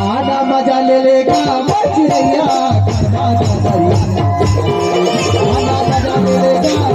आना मजा ले लेगा मछलिया आना मजा ले लेगा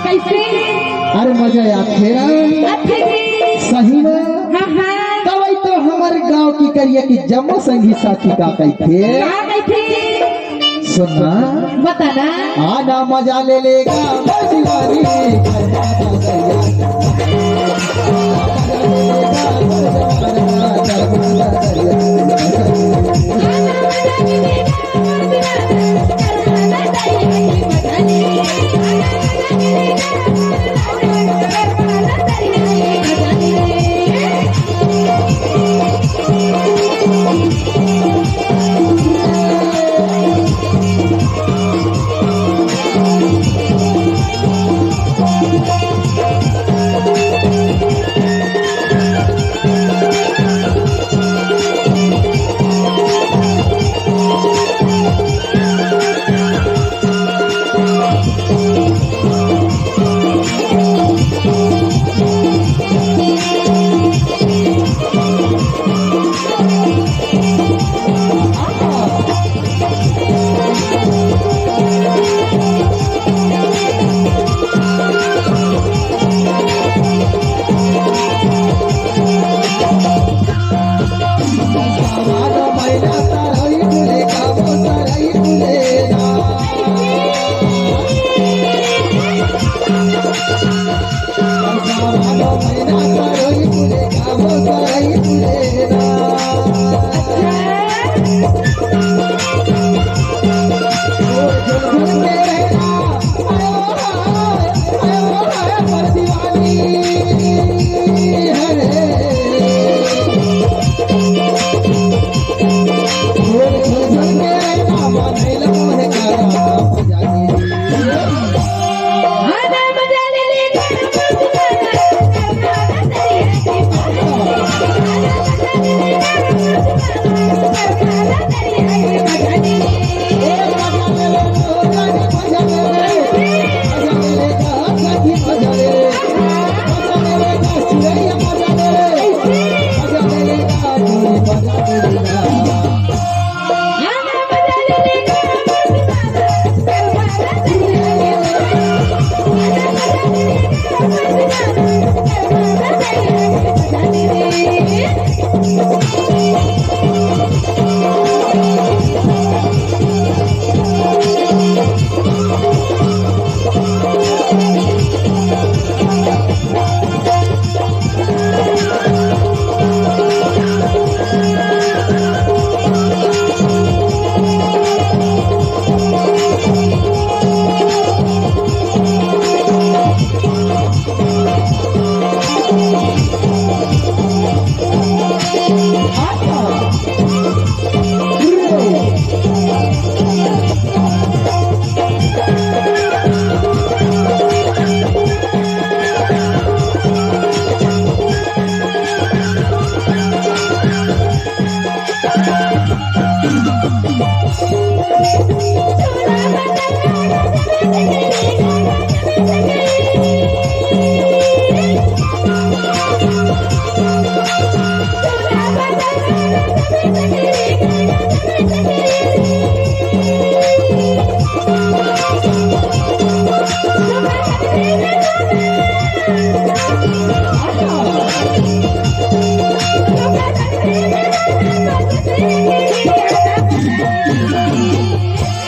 अरे मजा आखेरा सही में तब तो हमारे गांव की करिए कि जम्मू संगी साथी का कहते सुनना बताना आना मजा ले लेगा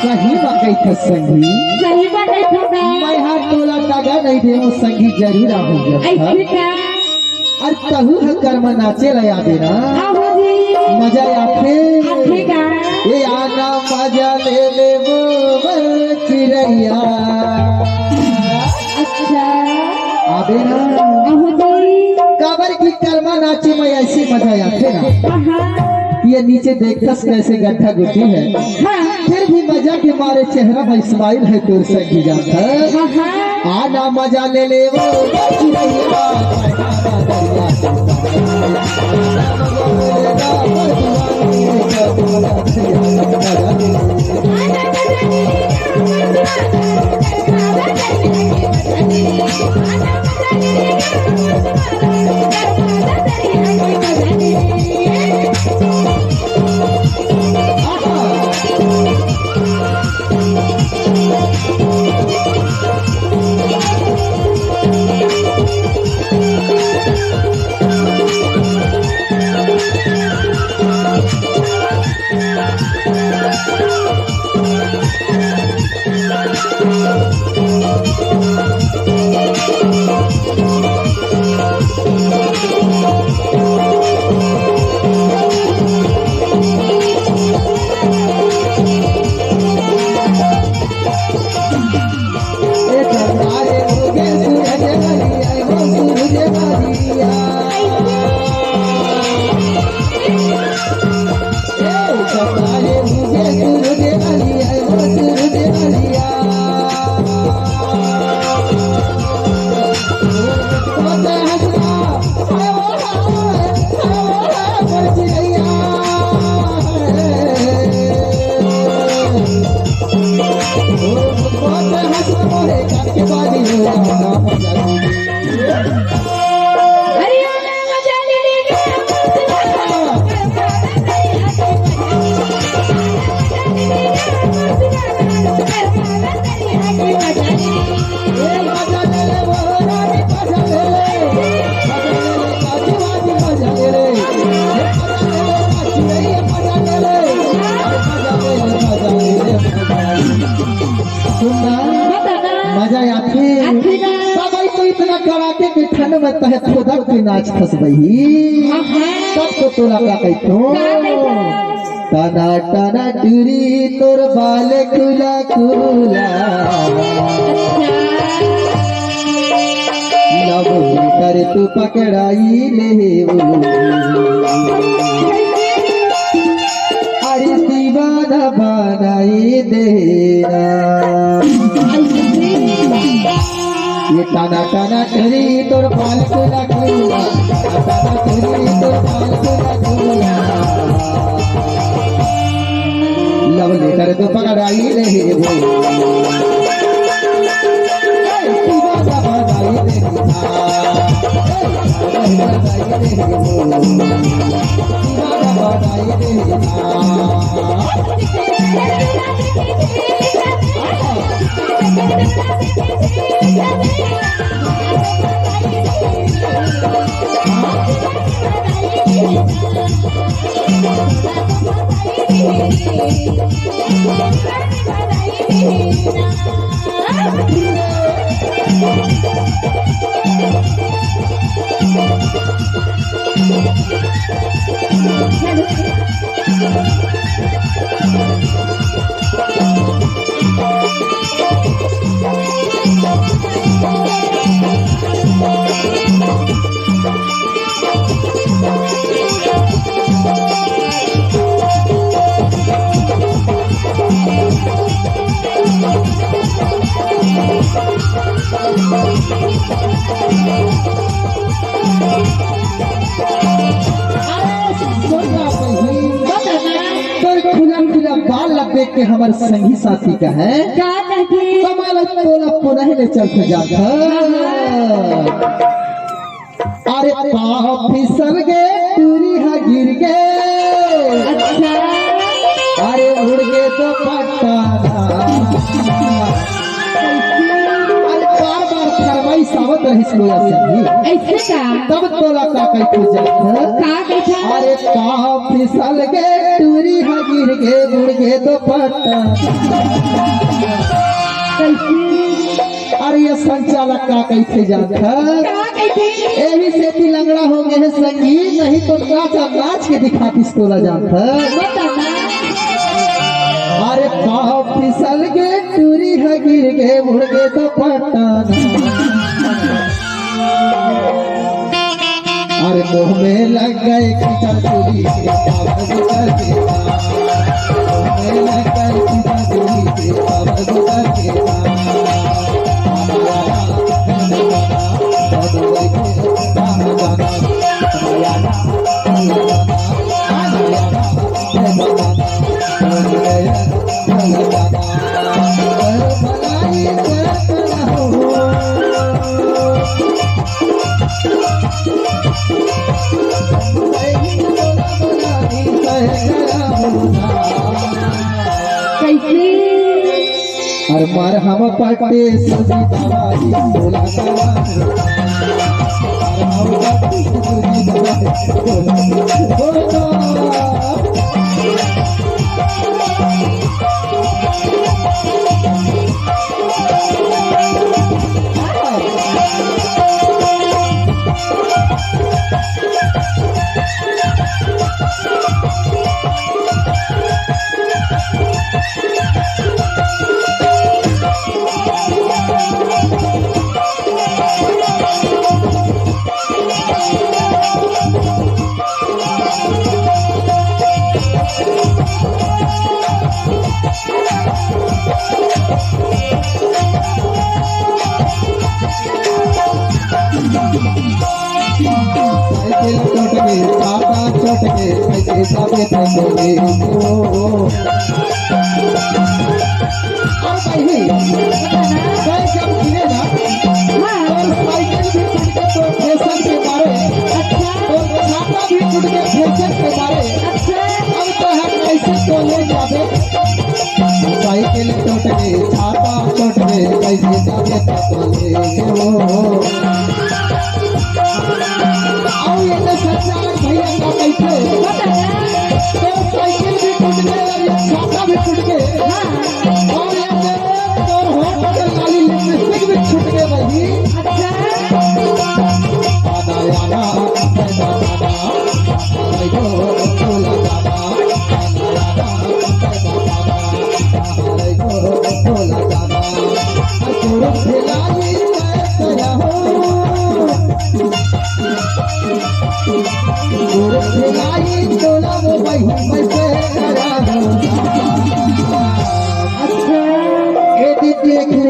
सही बात थे संगी। सही बात है था मैं हाथ तोला टागा नहीं दे वो संगी जरूर आऊंगा। ऐसे का अरे तहु है कर्म नाचे लया देना आओ जी मजा आखे आखे का ये आना मजा ले वो चिड़ैया अच्छा आबे ना आओ जी काबर की कर्मा नाचे में ऐसी मजा आते ना। हाँ ये नीचे देखतस कैसे गड्ढा गुटी है हाँ फिर भी मजा के मारे चेहरा में स्माइल है तोर संगी जाता हाँ हाँ आना मजा ले वो चिड़ैया मजा आती तो इतना कड़ाके के ठंड में तहे खुदा के नाच खस बही तब तो तोरा का कहतो तना तना टूरी तोर बाल खुला खुला लव कर तू पकड़ाई ले अरे दीवाना बनाई देना ये टाना टाना टरी तोर बाल खुला खुला टाना टरी तोर बाल खुला खुला लव लेकर तो पकड़ाई ले वो दीवाना बनाई देख के हमारे संगी साथी का है कमाल तोला पुनः ले चल जाता अरे पाँव फिसल गए टूरी हा गिर गए अरे उड़ गए तो पटाना अरे बार बार फरमाइश गावत रहिस लोया संगी ऐसे का तब तोला का कई तू जात का कैसा अरे का फिसल गे टूरी हा गिर गे मुड़ गे तो पट्टा कैसे अरे ये संचालक का कैसे जात का कैसे एही से भी लंगड़ा हो गए है संगी नहीं तो नाच के दिखातीस तोला जात बताना अरे पाँव फिसल गे टूरी है गिर गे मुड़ गे तो पटाना अरे मुँह में लग गए किता टूरी के पाव गुजर के मुँह में लग गए किता टूरी के पाव गुजर के कैसे और मार हम पटे सुजी दवाई बोला सुजी साइकिल टूट गई छाता टूट गई कैसे जाके तोले आओ ये तो संचालक भैया का कैसे तो साइकिल भी टूट गई और ये छाता भी टूट गई और ये तो होठ पर काली लिपस्टिक भी छूट गई भाई दादा याना दादा बोला दादा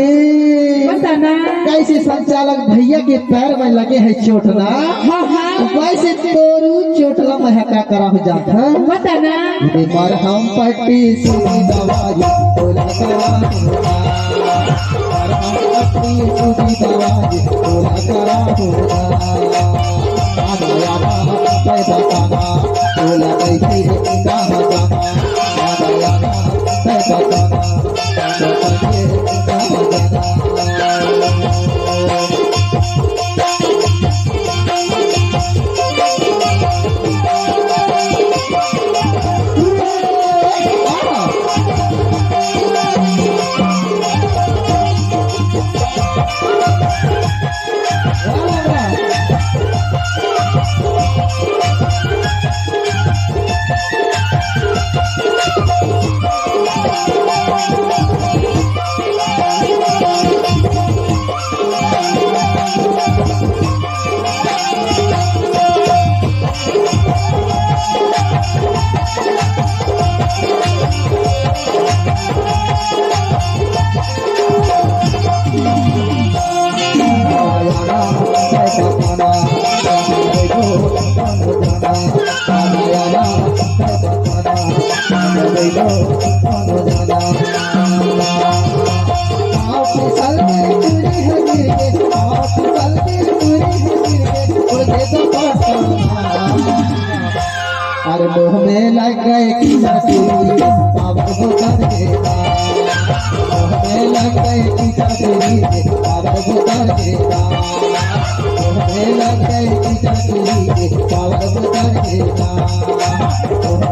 बताना कैसे संचालक भैया के पैर में लगे है चोट ना हाँ हाँ वैसे तोरू चोटला में क्या करा हो जाता बताना पर हम पट्टी सुई दवाई बोला करा पर हम पट्टी सुई दवाई बोला करा आना याना पैदा काना बोला कैसी कहाँ जाना आना याना पैदा काना कहाँ जाना अरे मोह में लग गए कि मोह में लग गए कि हाँ